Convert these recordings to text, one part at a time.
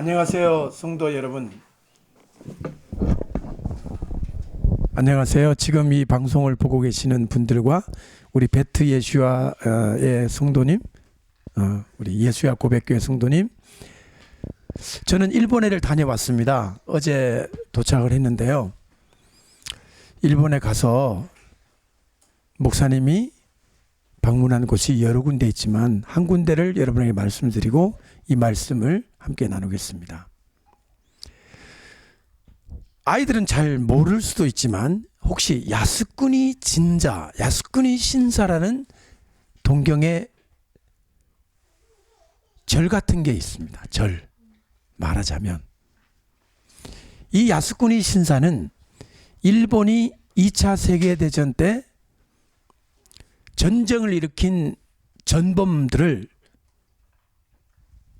안녕하세요, 성도 여러분. 안녕하세요. 지금 이 방송을 보고 계시는 분들과 우리 베트 예수야의 성도님, 우리 예수야 고백교회 성도님, 저는 일본에를 다녀왔습니다. 어제 도착을 했는데요. 일본에 가서 목사님이 방문한 곳이 여러 군데 있지만 한 군데를 여러분에게 말씀드리고 이 말씀을 함께 나누겠습니다. 아이들은 잘 모를 수도 있지만 혹시 야스쿠니 진자, 야스쿠니 신사라는 동경의 절 같은 게 있습니다. 절. 말하자면 이 야스쿠니 신사는 일본이 2차 세계대전 때 전쟁을 일으킨 전범들을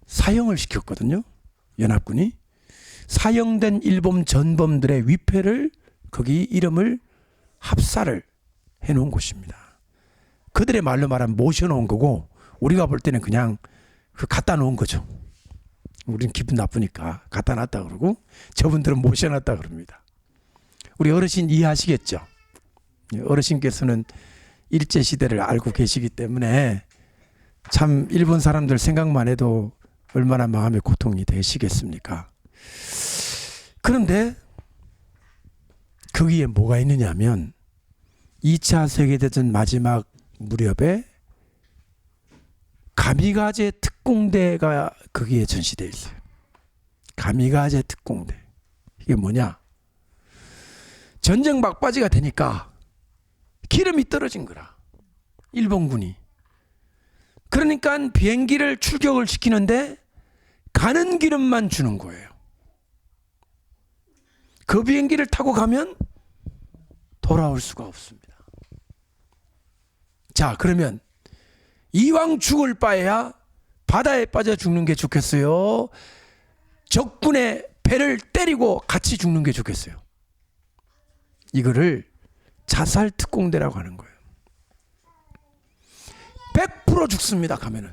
사형을 시켰거든요. 연합군이. 사형된 일본 전범들의 위패를 거기 이름을 합사를 해놓은 곳입니다. 그들의 말로 말하면 모셔놓은 거고 우리가 볼 때는 그냥 갖다 놓은 거죠. 우리는 기분 나쁘니까 갖다 놨다 그러고 저분들은 모셔놨다 그럽니다. 우리 어르신 이해하시겠죠? 어르신께서는 일제시대를 알고 계시기 때문에 참 일본 사람들 생각만 해도 얼마나 마음의 고통이 되시겠습니까? 그런데 거기에 뭐가 있느냐 하면 2차 세계대전 마지막 무렵에 가미가제 특공대가 거기에 전시되어 있어요. 가미가제 특공대. 이게 뭐냐? 전쟁 막바지가 되니까 기름이 떨어진 거라. 일본군이. 그러니까 비행기를 출격을 시키는데 가는 기름만 주는 거예요. 그 비행기를 타고 가면 돌아올 수가 없습니다. 자, 그러면 이왕 죽을 바에야 바다에 빠져 죽는 게 좋겠어요? 적군의 배를 때리고 같이 죽는 게 좋겠어요? 이거를 자살 특공대라고 하는 거예요. 100% 죽습니다. 가면은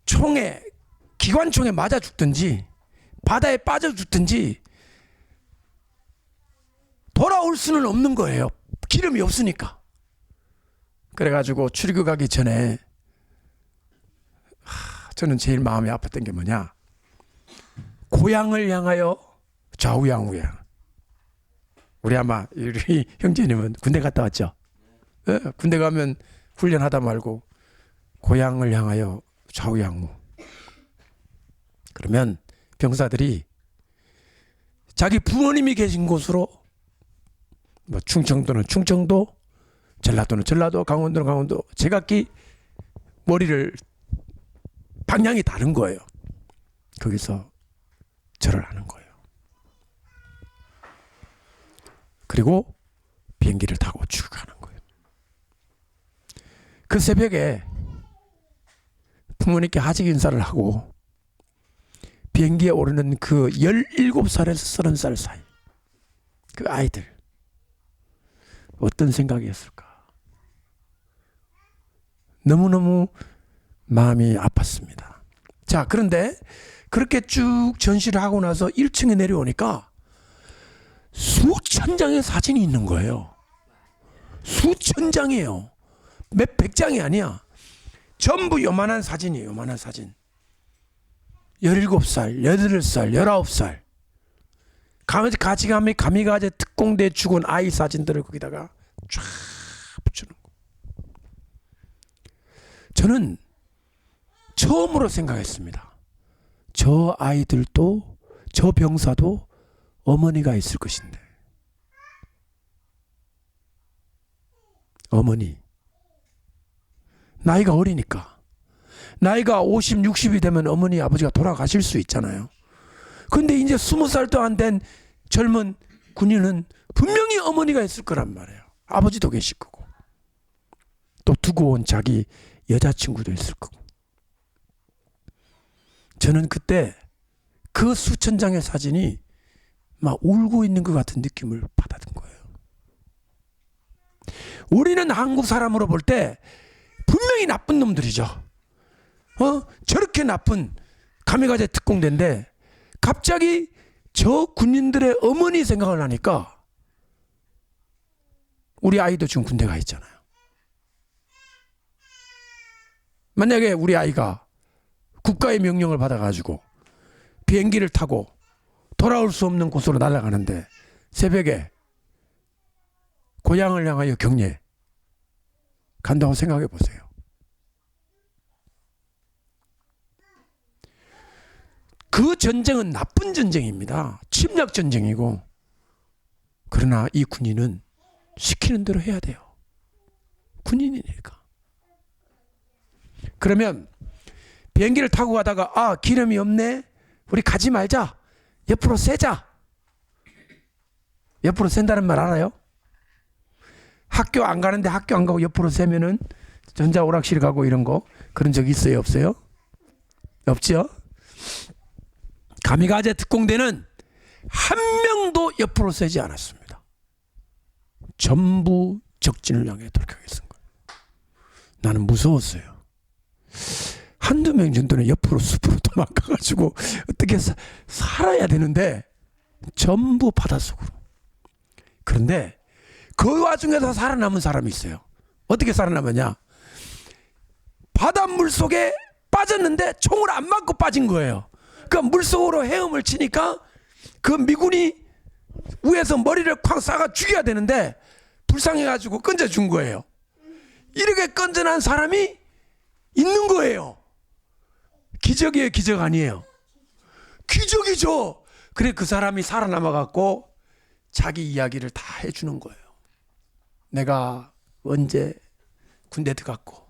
총에 기관총에 맞아 죽든지 바다에 빠져 죽든지 돌아올 수는 없는 거예요. 기름이 없으니까. 그래가지고 출교가기 전에 저는 제일 마음이 아팠던 게 뭐냐, 고향을 향하여 좌우양우야. 우리 아마 우리 형제님은 군대 갔다 왔죠? 네, 군대 가면 훈련하다 말고 고향을 향하여 좌우양우. 그러면 병사들이 자기 부모님이 계신 곳으로, 뭐 충청도는 충청도, 전라도는 전라도, 강원도는 강원도, 제각기 머리를 방향이 다른 거예요. 거기서 절을 하는 거예요. 그리고 비행기를 타고 출국하는 거예요. 그 새벽에 부모님께 하직 인사를 하고 비행기에 오르는 그 17살에서 30살 사이 그 아이들 어떤 생각이었을까? 너무너무 마음이 아팠습니다. 자, 그런데 그렇게 쭉 전시를 하고 나서 1층에 내려오니까 수천 장의 사진이 있는 거예요. 수천 장이에요. 몇백 장이 아니야. 전부 요만한 사진이에요. 요만한 사진. 17살, 18살, 19살. 가미가제 특공대 죽은 아이 사진들을 거기다가 쫙 붙여놓은 거. 저는 처음으로 생각했습니다. 저 아이들도, 저 병사도 어머니가 있을 것인데. 어머니. 나이가 어리니까. 나이가 50, 60이 되면 어머니, 아버지가 돌아가실 수 있잖아요. 근데 이제 20살도 안 된 젊은 군인은 분명히 어머니가 있을 거란 말이에요. 아버지도 계실 거고. 또 두고 온 자기 여자친구도 있을 거고. 저는 그때 그 수천 장의 사진이 막 울고 있는 것 같은 느낌을 받았던 거예요. 우리는 한국 사람으로 볼 때 분명히 나쁜 놈들이죠. 저렇게 나쁜 가미가제 특공대인데 갑자기 저 군인들의 어머니 생각을 하니까 우리 아이도 지금 군대 가 있잖아요. 만약에 우리 아이가 국가의 명령을 받아가지고 비행기를 타고 돌아올 수 없는 곳으로 날아가는데 새벽에 고향을 향하여 격려 간다고 생각해 보세요. 그 전쟁은 나쁜 전쟁입니다. 침략 전쟁이고. 그러나 이 군인은 시키는 대로 해야 돼요. 군인이니까. 그러면 비행기를 타고 가다가 아, 기름이 없네, 우리 가지 말자, 옆으로 세자. 옆으로 센다는 말 알아요? 학교 안 가는데 학교 안 가고 옆으로 세면은 전자오락실 가고 이런 거 그런 적 있어요, 없어요? 없죠? 가미가제 특공대는 한 명도 옆으로 세지 않았습니다. 전부 적진을 향해 돌격했습니다. 나는 무서웠어요. 한두 명 정도는 옆으로 숲으로 도망가가지고 어떻게 살아야 되는데 전부 바닷속으로. 그런데 그 와중에서 살아남은 사람이 있어요. 어떻게 살아남았냐? 바닷물 속에 빠졌는데 총을 안 맞고 빠진 거예요. 그 물속으로 헤엄을 치니까 그 미군이 위에서 머리를 쾅 쏴가 죽여야 되는데 불쌍해가지고 건져준 거예요. 이렇게 건져난 사람이 있는 거예요. 기적이에요, 기적 아니에요? 기적이죠. 그래 그 사람이 살아남아갖고 자기 이야기를 다 해주는 거예요. 내가 언제 군대 들어갔고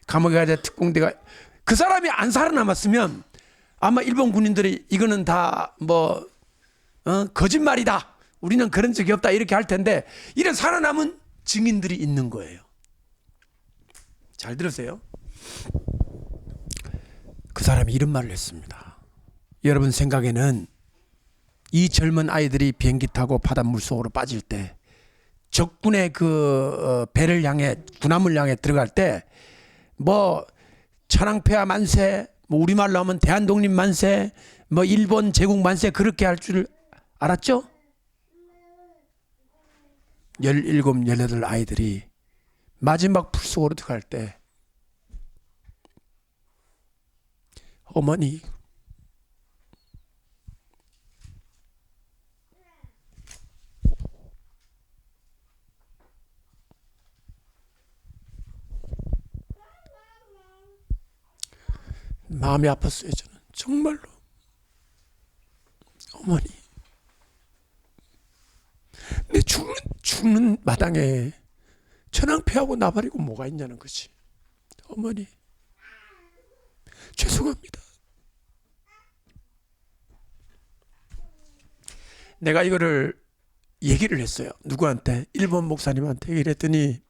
감옥에 특공대가, 그 사람이 안 살아남았으면 아마 일본 군인들이 이거는 다 거짓말이다, 우리는 그런 적이 없다 이렇게 할 텐데 이런 살아남은 증인들이 있는 거예요. 잘 들으세요. 그 사람이 이런 말을 했습니다. 여러분 생각에는 이 젊은 아이들이 비행기 타고 바닷물 속으로 빠질 때 적군의 그 배를 향해, 군함을 향해 들어갈 때 뭐 천황폐하 만세, 뭐 우리말로 하면 대한독립 만세, 뭐 일본 제국 만세 그렇게 할 줄 알았죠? 17, 18 아이들이 마지막 풀속으로 들어갈 때 어머니, 마음이 아팠어요. 저는 정말로. 어머니, 내 죽는 마당에 천황폐하고 나발이고 뭐가 있냐는 거지. 어머니, 죄송합니다. 내가 이거를 얘기를 했어요. 누구한테? 일본 목사님한테 얘기를 했더니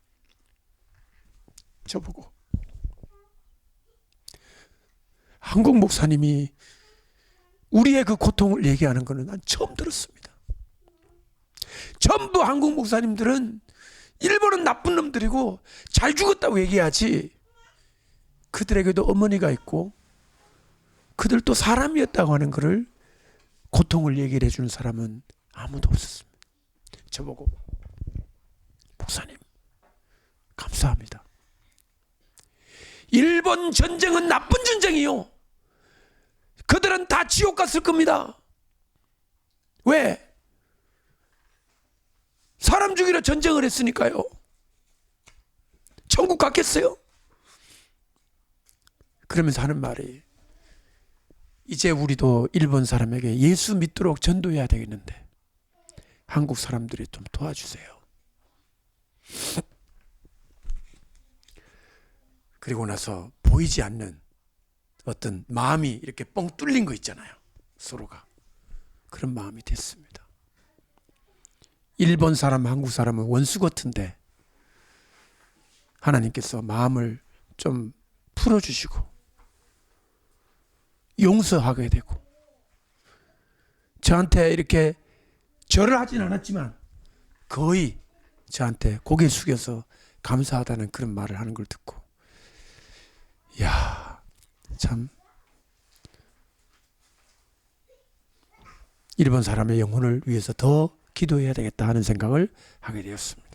저보고 한국 목사님이 우리의 그 고통을 얘기하는 거는 난 처음 들었습니다. 전부 한국 목사님들은 일본은 나쁜 놈들이고 잘 죽었다고 얘기하지, 그들에게도 어머니가 있고 그들도 사람이었다고 하는 거를, 고통을 얘기를 해주는 사람은 아무도 없었습니다. 저보고 목사님 감사합니다. 일본 전쟁은 나쁜 전쟁이요. 그들은 다 지옥 갔을 겁니다. 왜? 사람 죽이러 전쟁을 했으니까요. 천국 갔겠어요? 그러면서 하는 말이, 이제 우리도 일본 사람에게 예수 믿도록 전도해야 되겠는데 한국 사람들이 좀 도와주세요. 그리고 나서 보이지 않는 어떤 마음이 이렇게 뻥 뚫린 거 있잖아요. 서로가. 그런 마음이 됐습니다. 일본 사람, 한국 사람은 원수 같은데 하나님께서 마음을 좀 풀어주시고 용서하게 되고, 저한테 이렇게 절을 하진 않았지만 거의 저한테 고개 숙여서 감사하다는 그런 말을 하는 걸 듣고, 야, 참 일본 사람의 영혼을 위해서 더 기도해야 되겠다 하는 생각을 하게 되었습니다.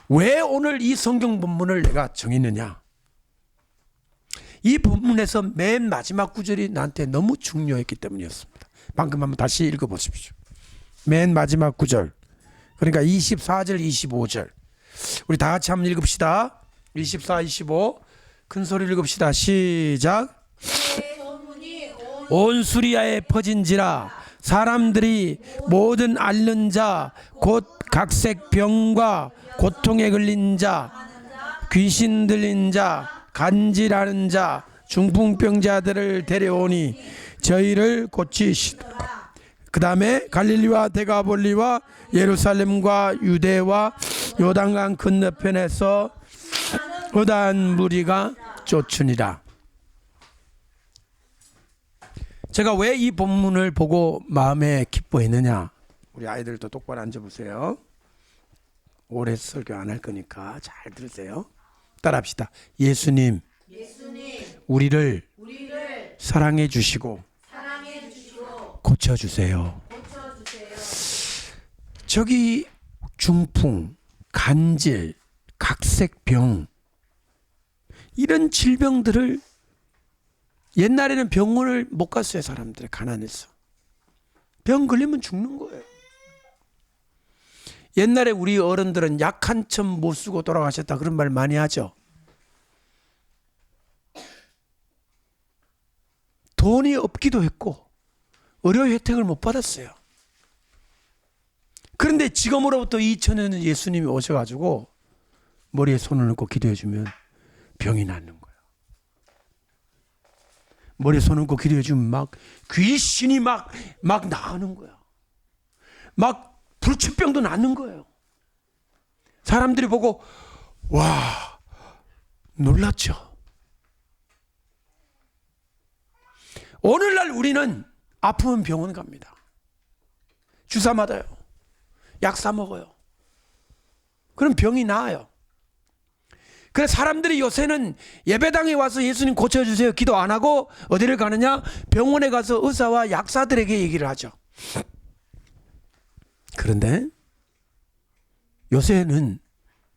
왜 오늘 이 성경 본문을 내가 정했느냐? 이 본문에서 맨 마지막 구절이 나한테 너무 중요했기 때문이었습니다. 방금 한번 다시 읽어보십시오. 맨 마지막 구절, 그러니까 24절 25절 우리 다 같이 한번 읽읍시다. 24, 25 큰 소리를 읽읍시다. 시작. 온 수리아에 퍼진지라 사람들이 모든 앓는 자 곧 각색 병과 고통에 걸린 자 귀신 들린 자 간질하는 자 중풍병자들을 데려오니 저희를 고치시더라. 그 다음에 갈릴리와 데가볼리와 예루살렘과 유대와 요단강 건너편에서 어다한 무리가 쫓으니라. 제가 왜 이 본문을 보고 마음에 기뻐했느냐? 우리 아이들도 똑바로 앉아보세요. 오래 설교 안 할 거니까 잘 들으세요. 따라합시다. 예수님, 우리를 사랑해 주시고 고쳐주세요. 저기 중풍, 간질, 각색병 이런 질병들을 옛날에는 병원을 못 갔어요. 사람들이 가난해서. 병 걸리면 죽는 거예요. 옛날에 우리 어른들은 약 한 점 못 쓰고 돌아가셨다 그런 말 많이 하죠. 돈이 없기도 했고 의료 혜택을 못 받았어요. 그런데 지금으로부터 2000년 전 예수님이 오셔가지고 머리에 손을 얹고 기도해주면 병이 낫는 거예요. 머리에 손을 얹고 기도해주면 막 귀신이 막 나가는 거야. 막 불치병도 낫는 거예요. 사람들이 보고 와 놀랐죠. 오늘날 우리는 아프면 병원 갑니다. 주사 맞아요. 약 사 먹어요. 그럼 병이 나아요. 그래서 사람들이 요새는 예배당에 와서 예수님 고쳐주세요 기도 안 하고 어디를 가느냐? 병원에 가서 의사와 약사들에게 얘기를 하죠. 그런데 요새는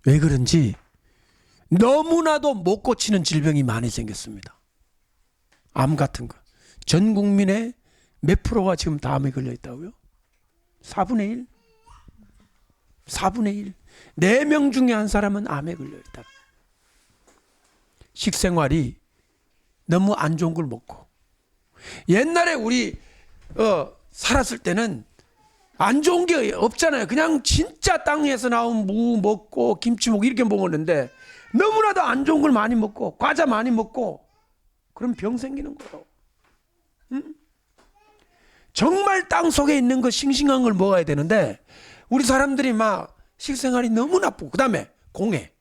왜 그런지 너무나도 못 고치는 질병이 많이 생겼습니다. 암 같은 거. 전 국민의 몇 프로가 지금 다 암에 걸려 있다고요? 4분의 1? 4분의 1. 4명 중에 한 사람은 암에 걸려 있다. 식생활이 너무 안 좋은 걸 먹고. 옛날에 우리 살았을 때는 안 좋은 게 없잖아요. 그냥 진짜 땅에서 나온 무 먹고 김치 먹고 이렇게 먹었는데 너무나도 안 좋은 걸 많이 먹고 과자 많이 먹고 그럼 병 생기는 거예요. 응? 정말 땅 속에 있는 거 싱싱한 걸 먹어야 되는데 우리 사람들이 막 식생활이 너무 나쁘고, 그 다음에 공해.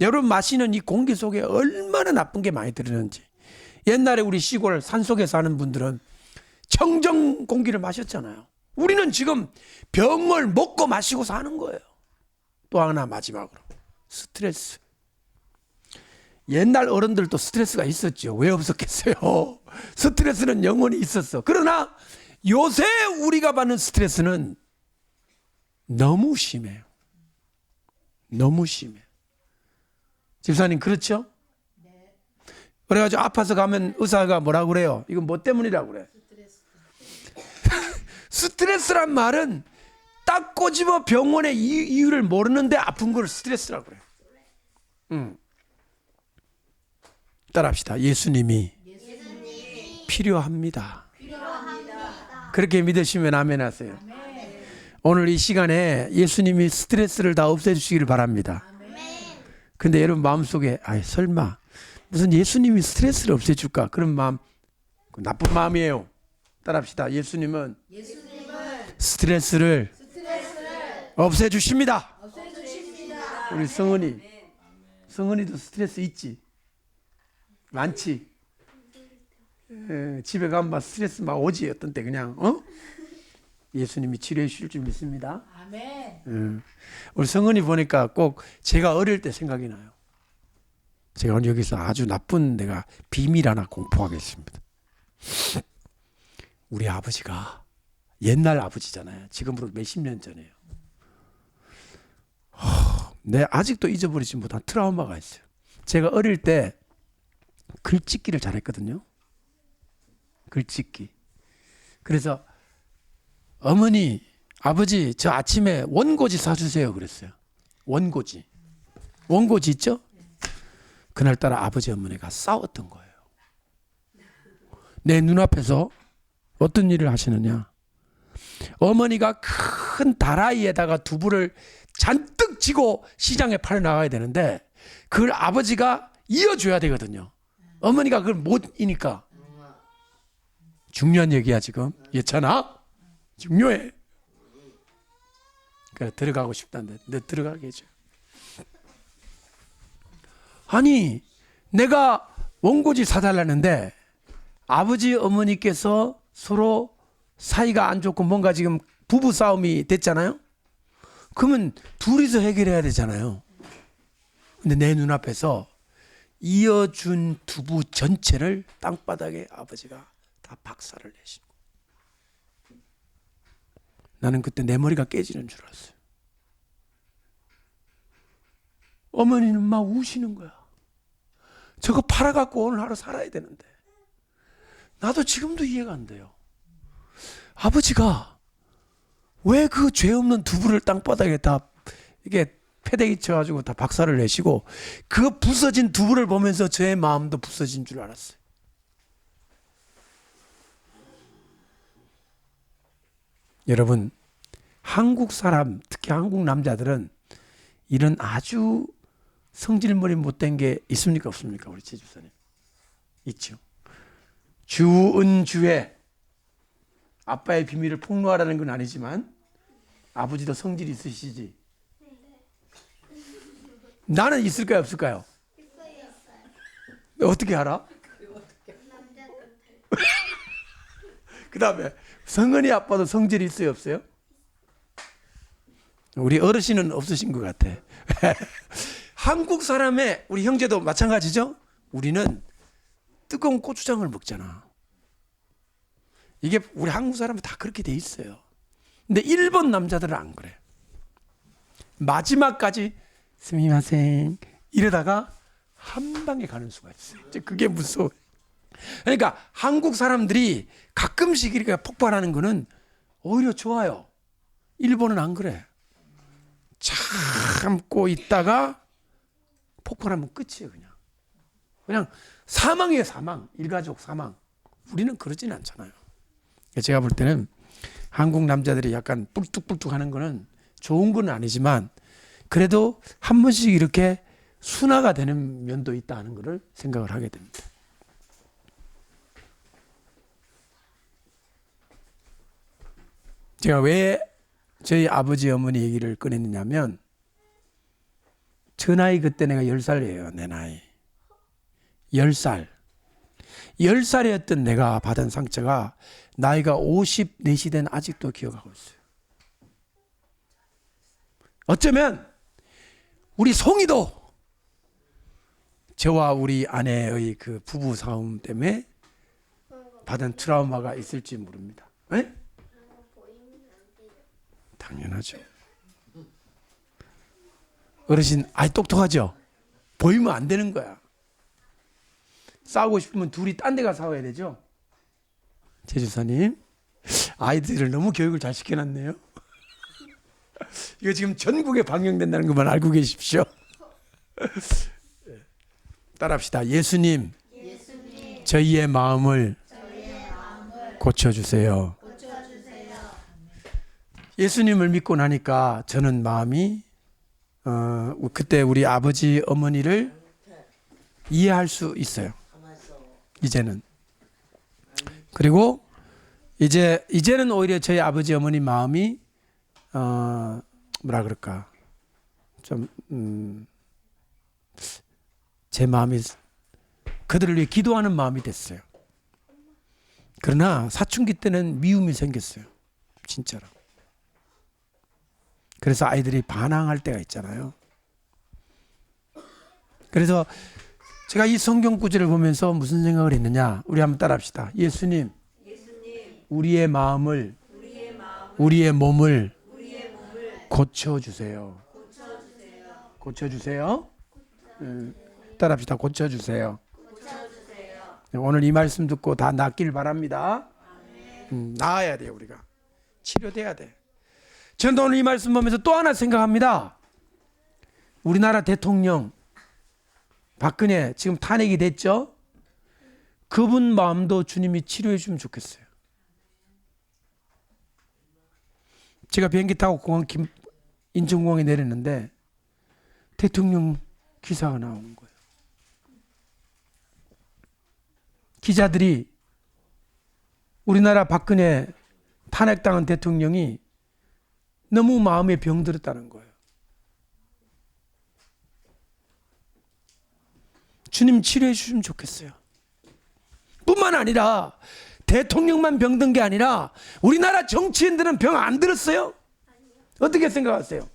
여러분 마시는 이 공기 속에 얼마나 나쁜 게 많이 들었는지. 옛날에 우리 시골 산속에 사는 분들은 청정 공기를 마셨잖아요. 우리는 지금 병을 먹고 마시고 사는 거예요. 또 하나 마지막으로 스트레스. 옛날 어른들도 스트레스가 있었죠. 왜 없었겠어요? 스트레스는 영원히 있었어. 그러나 요새 우리가 받는 스트레스는 너무 심해요. 너무 심해요. 집사님 그렇죠? 네. 그래가지고 아파서 가면 의사가 뭐라고 그래요? 이건 뭐 때문이라고 그래? 스트레스란 말은 딱 꼬집어 병원의 이유를 모르는데 아픈 걸 스트레스라고 그래요. 따라합시다. 예수님이 필요합니다. 그렇게 믿으시면 아멘 하세요. 오늘 이 시간에 예수님이 스트레스를 다 없애주시기를 바랍니다. 근데 여러분 마음속에 설마 무슨 예수님이 스트레스를 없애줄까? 그런 마음 나쁜 마음이에요. 따라합시다. 예수님은 스트레스를 없애주십니다. 우리 성은이도 스트레스 있지? 많지? 집에 가면 막 스트레스 막 오지. 어떤 때 그냥 예수님이 치료해 주실 줄 믿습니다. 아멘. 우리 성은이 보니까 꼭 제가 어릴 때 생각이 나요. 제가 오늘 여기서 아주 나쁜 내가 비밀 하나 공포하겠습니다. 우리 아버지가 옛날 아버지잖아요. 지금으로 몇십 년 전이에요. 내 아직도 잊어버리지 못한 트라우마가 있어요. 제가 어릴 때 글짓기를 잘했거든요. 글짓기. 그래서 어머니, 아버지 저 아침에 원고지 사주세요 그랬어요. 원고지. 원고지 있죠? 그날따라 아버지 어머니가 싸웠던 거예요. 내 눈앞에서 어떤 일을 하시느냐. 어머니가 큰 다라이에다가 두부를 잔뜩 지고 시장에 팔아 나가야 되는데 그걸 아버지가 이어줘야 되거든요. 어머니가 그걸 못 이니까. 중요한 얘기야 지금. 예찬아 중요해. 그래 들어가고 싶다는데 너 들어가게 해줘. 아니 내가 원고지 사달라는데 아버지 어머니께서 서로 사이가 안 좋고 뭔가 지금 부부 싸움이 됐잖아요. 그러면 둘이서 해결해야 되잖아요. 근데 내 눈앞에서 이어준 두부 전체를 땅바닥에 아버지가 다 박살을 내시고 나는 그때 내 머리가 깨지는 줄 알았어요. 어머니는 막 우시는 거야. 저거 팔아갖고 오늘 하루 살아야 되는데 나도 지금도 이해가 안 돼요. 아버지가 왜 그 죄 없는 두부를 땅바닥에 다 이게 패대기 쳐가지고 다 박살을 내시고 그 부서진 두부를 보면서 저의 마음도 부서진 줄 알았어요. 여러분 한국 사람 특히 한국 남자들은 이런 아주 성질머리 못된 게 있습니까 없습니까? 우리 제주사님 있죠. 주은주의 아빠의 비밀을 폭로하라는 건 아니지만 아버지도 성질이 있으시지. 나는 있을까요 없을까요? 어떻게 알아? 그 다음에 성은이 아빠도 성질이 있어요 없어요? 우리 어르신은 없으신 것 같아. 한국 사람의 우리 형제도 마찬가지죠. 우리는 뜨거운 고추장을 먹잖아. 이게 우리 한국 사람은 다 그렇게 돼 있어요. 근데 일본 남자들은 안 그래. 마지막까지 스미마셍 이러다가 한 방에 가는 수가 있어요. 이제 그게 무서워. 그러니까 한국 사람들이 가끔씩 이렇게 폭발하는 거는 오히려 좋아요. 일본은 안 그래. 참고 있다가 폭발하면 끝이에요. 그냥 사망이에요. 사망. 일가족 사망. 우리는 그러진 않잖아요. 제가 볼 때는 한국 남자들이 약간 뿔뚝뿔뚝 하는 거는 좋은 건 아니지만 그래도 한 번씩 이렇게 순화가 되는 면도 있다 하는 것을 생각을 하게 됩니다. 제가 왜 저희 아버지 어머니 얘기를 꺼냈느냐면 저 나이 그때 내가 10살이에요. 내 나이 10살 10살이었던 내가 받은 상처가 나이가 54시 된 아직도 기억하고 있어요. 어쩌면 우리 송이도 저와 우리 아내의 그 부부 싸움 때문에 받은 트라우마가 있을지 모릅니다. 에? 당연하죠. 어르신 아이 똑똑하죠? 보이면 안 되는 거야. 싸우고 싶으면 둘이 딴 데 가서 싸워야 되죠. 제주사님 아이들을 너무 교육을 잘 시켜놨네요. 이거 지금 전국에 방영된다는 것만 알고 계십시오. 따라합시다. 예수님, 저희의 마음을 고쳐주세요. 예수님을 믿고 나니까 저는 마음이 그때 우리 아버지 어머니를 이해할 수 있어요. 이제는. 그리고 이제는 오히려 저희 아버지 어머니 마음이 뭐라 그럴까 좀 제 마음이 그들을 위해 기도하는 마음이 됐어요. 그러나 사춘기 때는 미움이 생겼어요. 진짜로. 그래서 아이들이 반항할 때가 있잖아요. 그래서 제가 이 성경 구절을 보면서 무슨 생각을 했느냐. 우리 한번 따라합시다. 예수님, 우리의 마음을, 우리의 몸을 고쳐주세요. 고쳐주세요. 따라합시다. 고쳐주세요. 오늘 이 말씀 듣고 다 낫길 바랍니다. 나아야 돼요. 우리가 치료돼야 돼. 저는 오늘 이 말씀 보면서 또 하나 생각합니다. 우리나라 대통령 박근혜 지금 탄핵이 됐죠. 그분 마음도 주님이 치료해 주면 좋겠어요. 제가 비행기 타고 공항 인천공항에 내렸는데 대통령 기사가 나오는 거예요. 기자들이 우리나라 박근혜 탄핵당한 대통령이 너무 마음에 병들었다는 거예요. 주님 치료해 주시면 좋겠어요. 뿐만 아니라 대통령만 병든 게 아니라 우리나라 정치인들은 병 안 들었어요? 어떻게 생각하세요?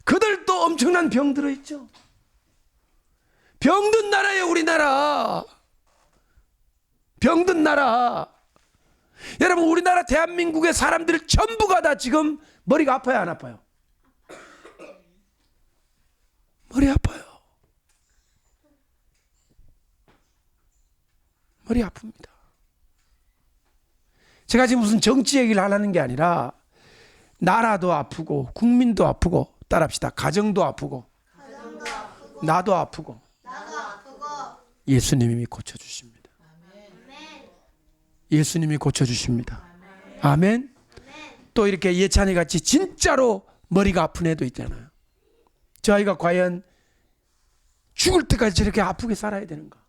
그들도 엄청난 병 들어있죠. 병든 나라예요. 우리나라 병든 나라. 여러분 우리나라 대한민국의 사람들 전부가 다 지금 머리가 아파요? 안 아파요? 머리 아파요. 머리 아픕니다. 제가 지금 무슨 정치 얘기를 하려는 게 아니라 나라도 아프고 국민도 아프고 따라합시다. 가정도 아프고 나도 아프고 예수님이 고쳐주십니다. 예수님이 고쳐주십니다. 아멘. 또 이렇게 예찬이 같이 진짜로 머리가 아픈 애도 있잖아요. 저 아이가 과연 죽을 때까지 저렇게 아프게 살아야 되는가?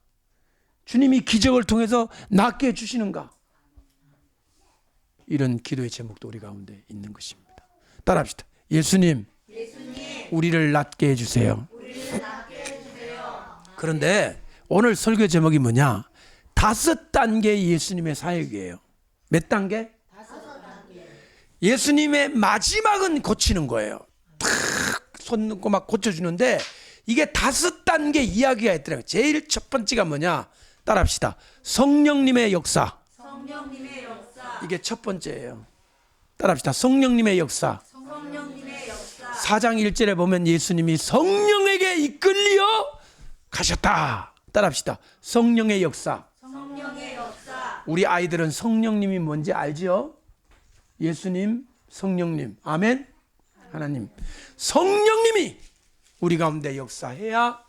주님이 기적을 통해서 낫게 해주시는가? 이런 기도의 제목도 우리 가운데 있는 것입니다. 따라합시다. 예수님, 우리를 낫게 해주세요. 그런데 오늘 설교 제목이 뭐냐? 5단계 예수님의 사역이에요. 몇 단계? 5단계. 예수님의 마지막은 고치는 거예요. 탁 손 넣고 막 고쳐주는데 이게 5단계 이야기가 있더라고요. 제일 첫 번째가 뭐냐? 따라합시다. 성령님의 역사. 성령님의 역사. 이게 첫 번째예요. 따라합시다. 성령님의 역사. 성령님의 역사. 4장 1절에 보면 예수님이 성령에게 이끌려 가셨다. 따라합시다. 성령의 역사. 성령의 역사. 우리 아이들은 성령님이 뭔지 알죠? 예수님, 성령님. 아멘. 하나님. 성령님이 우리 가운데 역사해야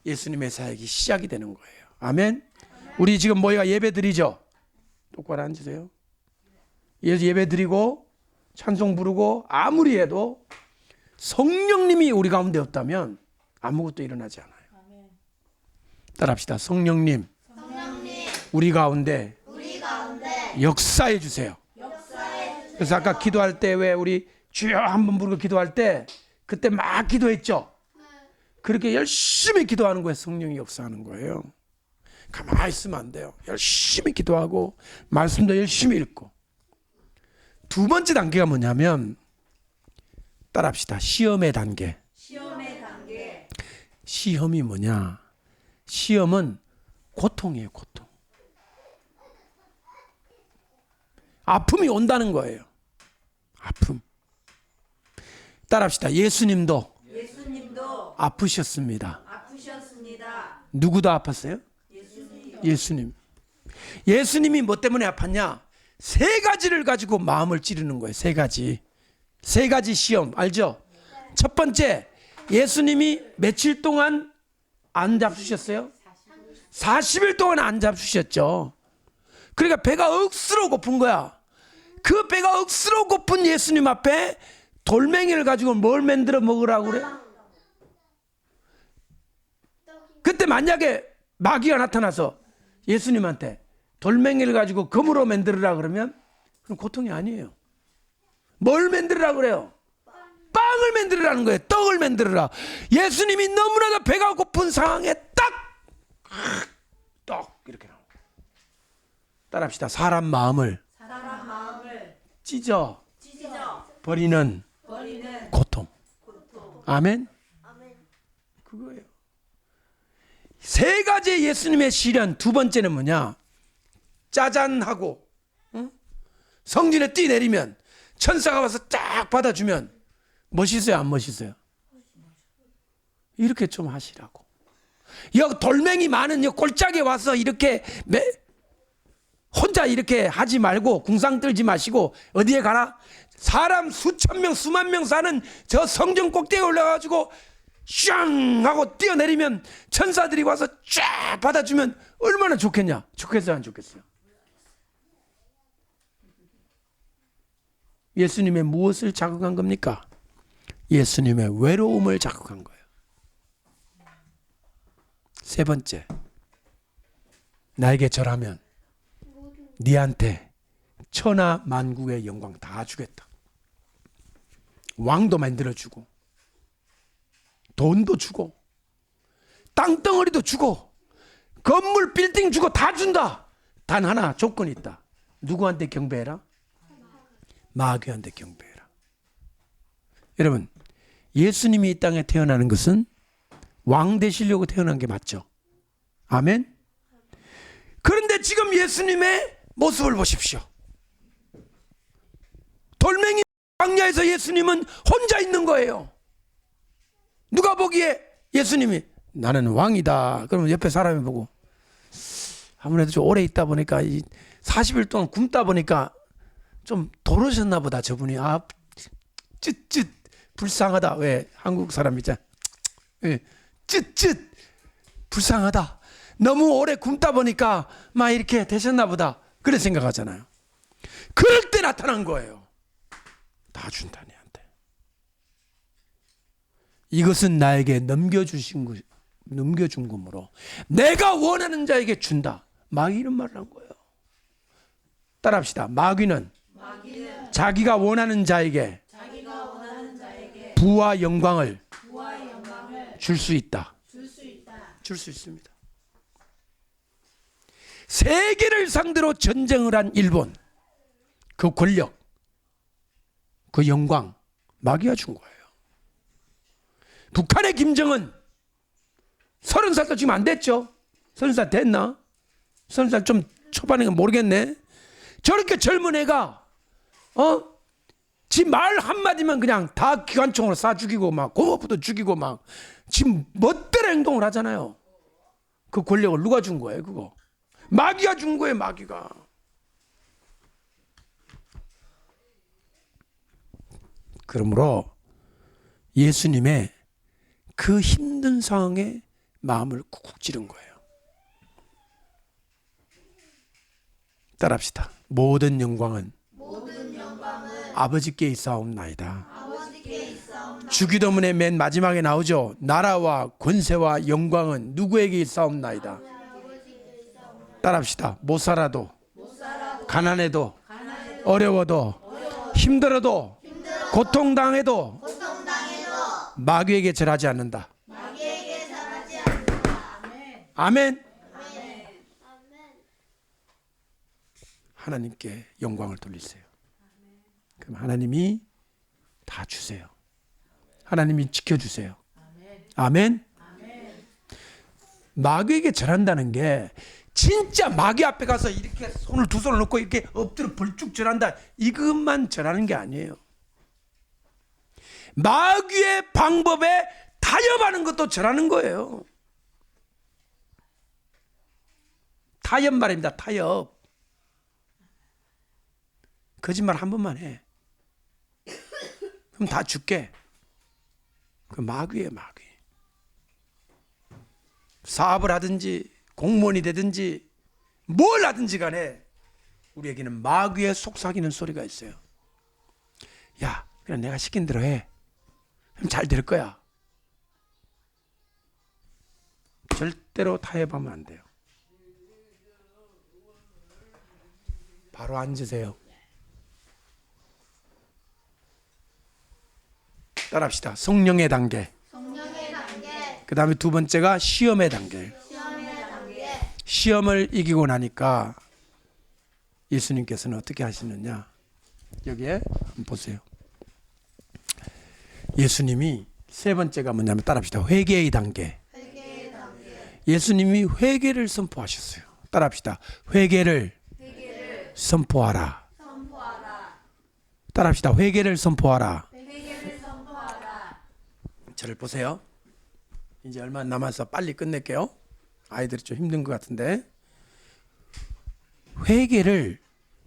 예수님의 사역이 시작이 되는 거예요. 아멘. 우리 지금 모여가 예배 드리죠? 똑바로 앉으세요. 예배 드리고 찬송 부르고 아무리 해도 성령님이 우리 가운데 없다면 아무것도 일어나지 않아요. 따라합시다. 성령님, 우리 가운데 역사해 주세요. 그래서 아까 기도할 때 왜 우리 주여 한번 부르고 기도할 때 그때 막 기도했죠? 그렇게 열심히 기도하는 거예요. 성령이 역사하는 거예요. 가만히 있으면 안 돼요. 열심히 기도하고 말씀도 열심히 읽고. 두 번째 단계가 뭐냐면 따라합시다. 시험의 단계. 시험이 뭐냐? 시험은 고통이에요. 고통. 아픔이 온다는 거예요. 아픔. 따라합시다. 예수님도 아프셨습니다. 누구도 아팠어요? 예수님. 예수님이 뭐 때문에 아팠냐? 3가지를 가지고 마음을 찌르는 거예요. 3가지. 3가지 시험 알죠? 첫 번째, 예수님이 며칠 동안 안 잡수셨어요? 40일 동안 안 잡수셨죠. 그러니까 배가 억수로 고픈 거야. 그 배가 억수로 고픈 예수님 앞에 돌멩이를 가지고 뭘 만들어 먹으라고 그래? 그때 만약에 마귀가 나타나서 예수님한테 돌멩이를 가지고 금으로 만들으라 그러면 그럼 고통이 아니에요. 뭘 만들으라 그래요? 빵을 만들으라는 거예요. 떡을 만들으라. 예수님이 너무나도 배가 고픈 상황에 떡 이렇게 나와요. 따라합시다. 사람 마음을 찢어 버리는 고통. 아멘. 그거예요. 3가지 예수님의 시련. 두 번째는 뭐냐? 짜잔 하고 성전에 뛰내리면 천사가 와서 딱 받아주면 멋있어요, 안 멋있어요? 이렇게 좀 하시라고. 여기 돌멩이 많은 여 꼴짝에 와서 이렇게 혼자 이렇게 하지 말고 궁상 떨지 마시고 어디에 가라? 사람 수천 명 수만 명 사는 저 성전 꼭대기에 올라가지고 샹 하고 뛰어내리면 천사들이 와서 쫙 받아주면 얼마나 좋겠냐? 좋겠어요, 안 좋겠어요? 예수님의 무엇을 자극한 겁니까? 예수님의 외로움을 자극한 거예요. 세 번째, 나에게 절하면 네한테 천하 만국의 영광 다 주겠다. 왕도 만들어주고 돈도 주고 땅덩어리도 주고 건물 빌딩 주고 다 준다. 단 하나 조건이 있다. 누구한테 경배해라? 마귀한테 경배해라. 여러분, 예수님이 이 땅에 태어나는 것은 왕 되시려고 태어난 게 맞죠? 아멘? 그런데 지금 예수님의 모습을 보십시오. 돌멩이 광야에서 예수님은 혼자 있는 거예요. 누가 보기에 예수님이 나는 왕이다. 그러면 옆에 사람이 보고 아무래도 좀 오래 있다 보니까 40일 동안 굶다 보니까 좀 도르셨나 보다. 저분이 쯧쯧 불쌍하다. 왜 한국 사람 있잖아. 쯧쯧 불쌍하다. 너무 오래 굶다 보니까 막 이렇게 되셨나 보다. 그래 생각하잖아요. 그럴 때 나타난 거예요. 다 준다 니한테. 이것은 나에게 넘겨준 것으로 내가 원하는 자에게 준다. 마귀 이런 말을 한 거예요. 따라합시다. 마귀는 자기가 원하는 자에게 부와 영광을 줄 수 있다. 줄 수 있습니다. 세계를 상대로 전쟁을 한 일본, 그 권력, 그 영광 마귀가 준 거예요. 북한의 김정은 30살도 지금 안 됐죠? 30살 됐나? 30살 좀 초반인 건 모르겠네. 저렇게 젊은 애가 지 말 한마디만 그냥 다 기관총으로 쏴 죽이고 막 고모부도 죽이고 막 지금 멋대로 행동을 하잖아요. 그 권력을 누가 준 거예요? 그거 마귀가 준 거예요. 마귀가. 그러므로 예수님의 그 힘든 상황에 마음을 쿡쿡 찌른 거예요. 따라합시다. 모든 영광은 아버지께 있사옵나이다. 주기도문의 맨 마지막에 나오죠. 나라와 권세와 영광은 누구에게 있사옵나이다. 따라합시다. 못 살아도 가난해도 어려워도 힘들어도 고통당해도 마귀에게 절하지 않는다. 아멘. 하나님께 영광을 돌리세요. 그럼 하나님이 다 주세요. 하나님이 지켜주세요. 아멘. 마귀에게 절한다는 게 진짜 마귀 앞에 가서 이렇게 두 손을 놓고 이렇게 엎드려 벌쭉 절한다. 이것만 절하는 게 아니에요. 마귀의 방법에 타협하는 것도 절하는 거예요. 타협 말입니다. 타협. 거짓말 한 번만 해. 그럼 다 줄게. 그 마귀예요, 마귀. 사업을 하든지 공무원이 되든지 뭘 하든지 간에 우리에게는 마귀의 속삭이는 소리가 있어요. 야, 그냥 내가 시킨 대로 해. 그럼 잘 될 거야. 절대로 타협하면 안 돼요. 바로 앉으세요. 따라합시다. 성령의 단계. 그 다음에 두 번째가 시험의 단계. 시험을 이기고 나니까 예수님께서는 어떻게 하시느냐. 여기에 한번 보세요. 예수님이 세 번째가 뭐냐면 따라합시다. 회개의 단계. 예수님이 회개를 선포하셨어요. 따라합시다. 회개를 선포하라. 따라합시다. 회개를 선포하라. 저를 보세요. 이제 얼마 안 남아서 빨리 끝낼게요. 아이들이 좀 힘든 것 같은데. 회개를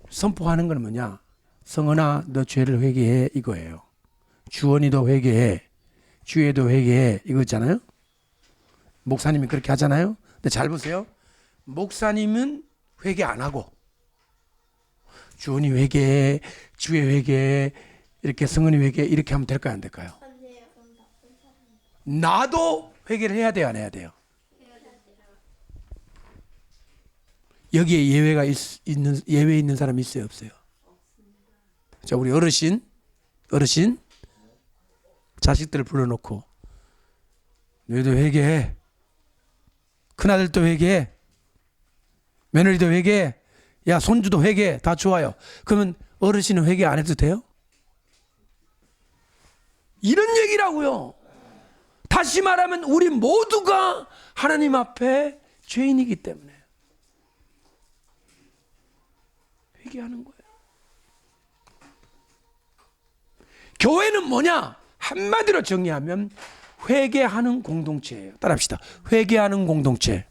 선포하는 건 뭐냐? 성은아, 너 죄를 회개해, 이거예요. 주원이도 회개해, 주혜도 회개해, 이거 있잖아요. 목사님이 그렇게 하잖아요. 근데 잘 보세요. 목사님은 회개 안 하고 주원이 회개해, 주혜 회개해, 이렇게 성은이 회개해, 이렇게 하면 될까요, 안 될까요? 나도 회개를 해야 돼요, 안 해야 돼요? 여기에 예외 있는 사람이 있어요, 없어요? 자, 우리 어르신 자식들을 불러놓고 너희도 회개해, 큰아들도 회개해, 며느리도 회개해, 야 손주도 회개해, 다 좋아요. 그러면 어르신은 회개 안 해도 돼요? 이런 얘기라고요. 다시 말하면 우리 모두가 하나님 앞에 죄인이기 때문에 회개하는 거예요. 교회는 뭐냐? 한마디로 정의하면 회개하는 공동체예요. 따라합시다. 회개하는 공동체.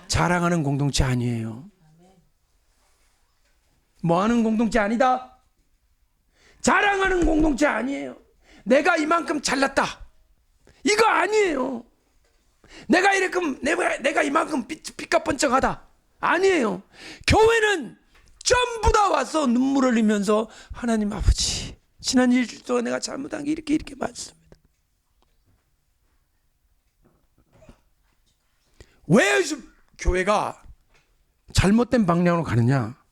자랑하는 공동체 아니에요. 뭐 하는 공동체 아니다. 자랑하는 공동체 아니에요. 내가 이만큼 잘났다, 이거 아니에요. 내가 이만큼 빛과 번쩍하다, 아니에요. 교회는 전부 다 와서 눈물 흘리면서 하나님 아버지, 지난 일주일 동안 내가 잘못한 게 이렇게 많습니다. 왜 교회가 잘못된 방향으로 가느냐?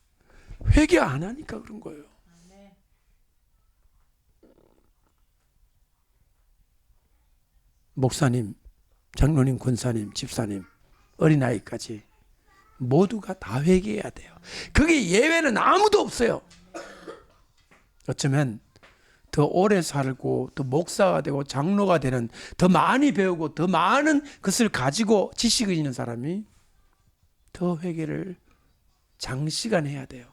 회개 안 하니까 그런 거예요. 목사님, 장로님, 권사님, 집사님, 어린아이까지 모두가 다 회개해야 돼요. 그게 예외는 아무도 없어요. 어쩌면 더 오래 살고 더 목사가 되고 장로가 되는, 더 많이 배우고 더 많은 것을 가지고 지식이 있는 사람이 더 회개를 장시간 해야 돼요.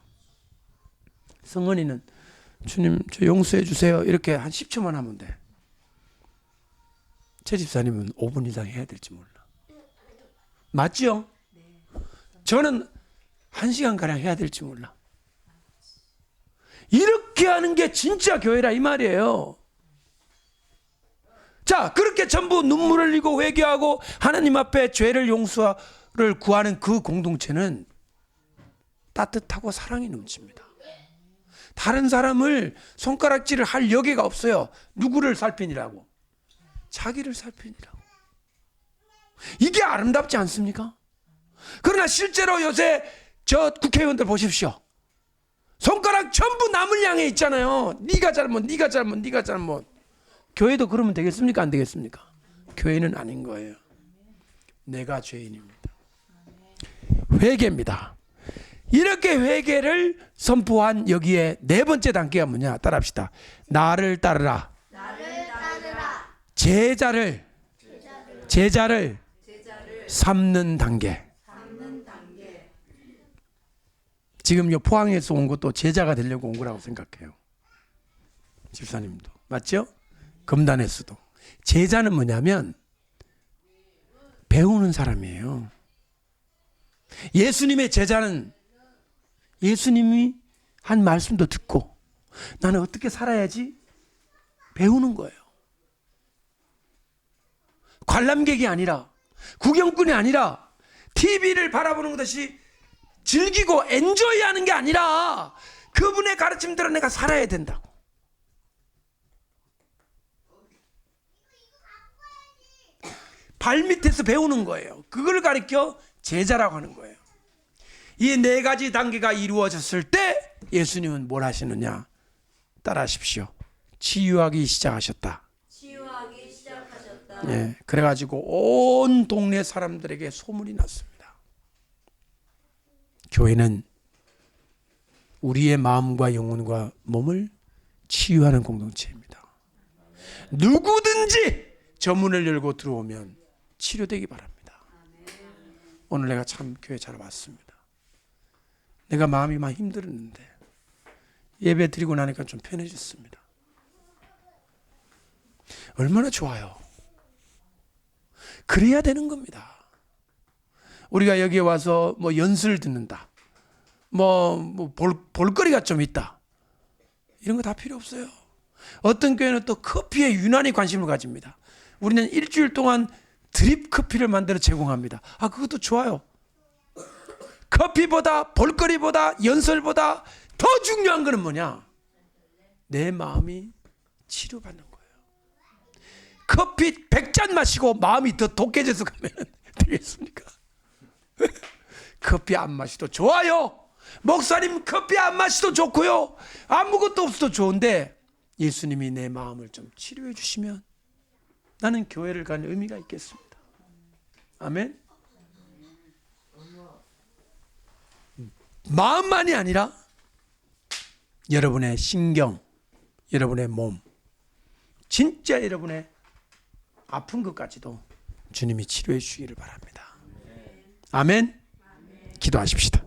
성은이는 주님 저 용서해 주세요 이렇게 한 10초만 하면 돼. 최 집사님은 5분 이상 해야 될지 몰라. 맞죠? 저는 1시간가량 해야 될지 몰라. 이렇게 하는 게 진짜 교회라 이 말이에요. 자, 그렇게 전부 눈물 흘리고 회개하고 하나님 앞에 죄를 용서를 구하는 그 공동체는 따뜻하고 사랑이 넘칩니다. 다른 사람을 손가락질을 할 여기가 없어요. 누구를 살피니라고? 자기를 살피니라고. 이게 아름답지 않습니까? 그러나 실제로 요새 저 국회의원들 보십시오. 손가락 전부 남을 향해 있잖아요. 네가 잘못, 네가 잘못, 네가 잘못. 교회도 그러면 되겠습니까? 안 되겠습니까? 교회는 아닌 거예요. 내가 죄인입니다. 회개입니다. 이렇게 회개를 선포한 여기에 네 번째 단계가 뭐냐? 따라합시다. 나를 따르라. 제자를 삼는 단계. 지금 요 포항에서 온 것도 제자가 되려고 온 거라고 생각해요. 집사님도 맞죠? 금단에서도. 제자는 뭐냐면 배우는 사람이에요. 예수님의 제자는 예수님이 한 말씀도 듣고 나는 어떻게 살아야지 배우는 거예요. 관람객이 아니라, 구경꾼이 아니라, TV를 바라보는 것이 즐기고 엔조이하는 게 아니라 그분의 가르침대로 내가 살아야 된다고. 발밑에서 배우는 거예요. 그걸 가르쳐 제자라고 하는 거예요. 이 네 가지 단계가 이루어졌을 때 예수님은 뭘 하시느냐? 따라하십시오. 치유하기 시작하셨다. 예, 그래가지고 온 동네 사람들에게 소문이 났습니다. 교회는 우리의 마음과 영혼과 몸을 치유하는 공동체입니다. 누구든지 저 문을 열고 들어오면 치료되기 바랍니다. 오늘 내가 참 교회 잘 왔습니다. 내가 마음이 막 힘들었는데 예배 드리고 나니까 좀 편해졌습니다. 얼마나 좋아요. 그래야 되는 겁니다. 우리가 여기에 와서 뭐 연설을 듣는다, 볼거리가 좀 있다, 이런 거 다 필요 없어요. 어떤 교회는 또 커피에 유난히 관심을 가집니다. 우리는 일주일 동안 드립 커피를 만들어 제공합니다. 그것도 좋아요. 커피보다, 볼거리보다, 연설보다 더 중요한 것은 뭐냐? 내 마음이 치료받는 거예요. 커피 100잔 마시고 마음이 더 독해져서 가면 되겠습니까? 커피 안 마셔도 좋아요. 목사님 커피 안 마셔도 좋고요. 아무것도 없어도 좋은데 예수님이 내 마음을 좀 치료해 주시면 나는 교회를 가는 의미가 있겠습니다. 아멘. 마음만이 아니라 여러분의 신경, 여러분의 몸, 진짜 여러분의 아픈 것까지도 주님이 치료해 주시기를 바랍니다. 아멘. 기도하십시다.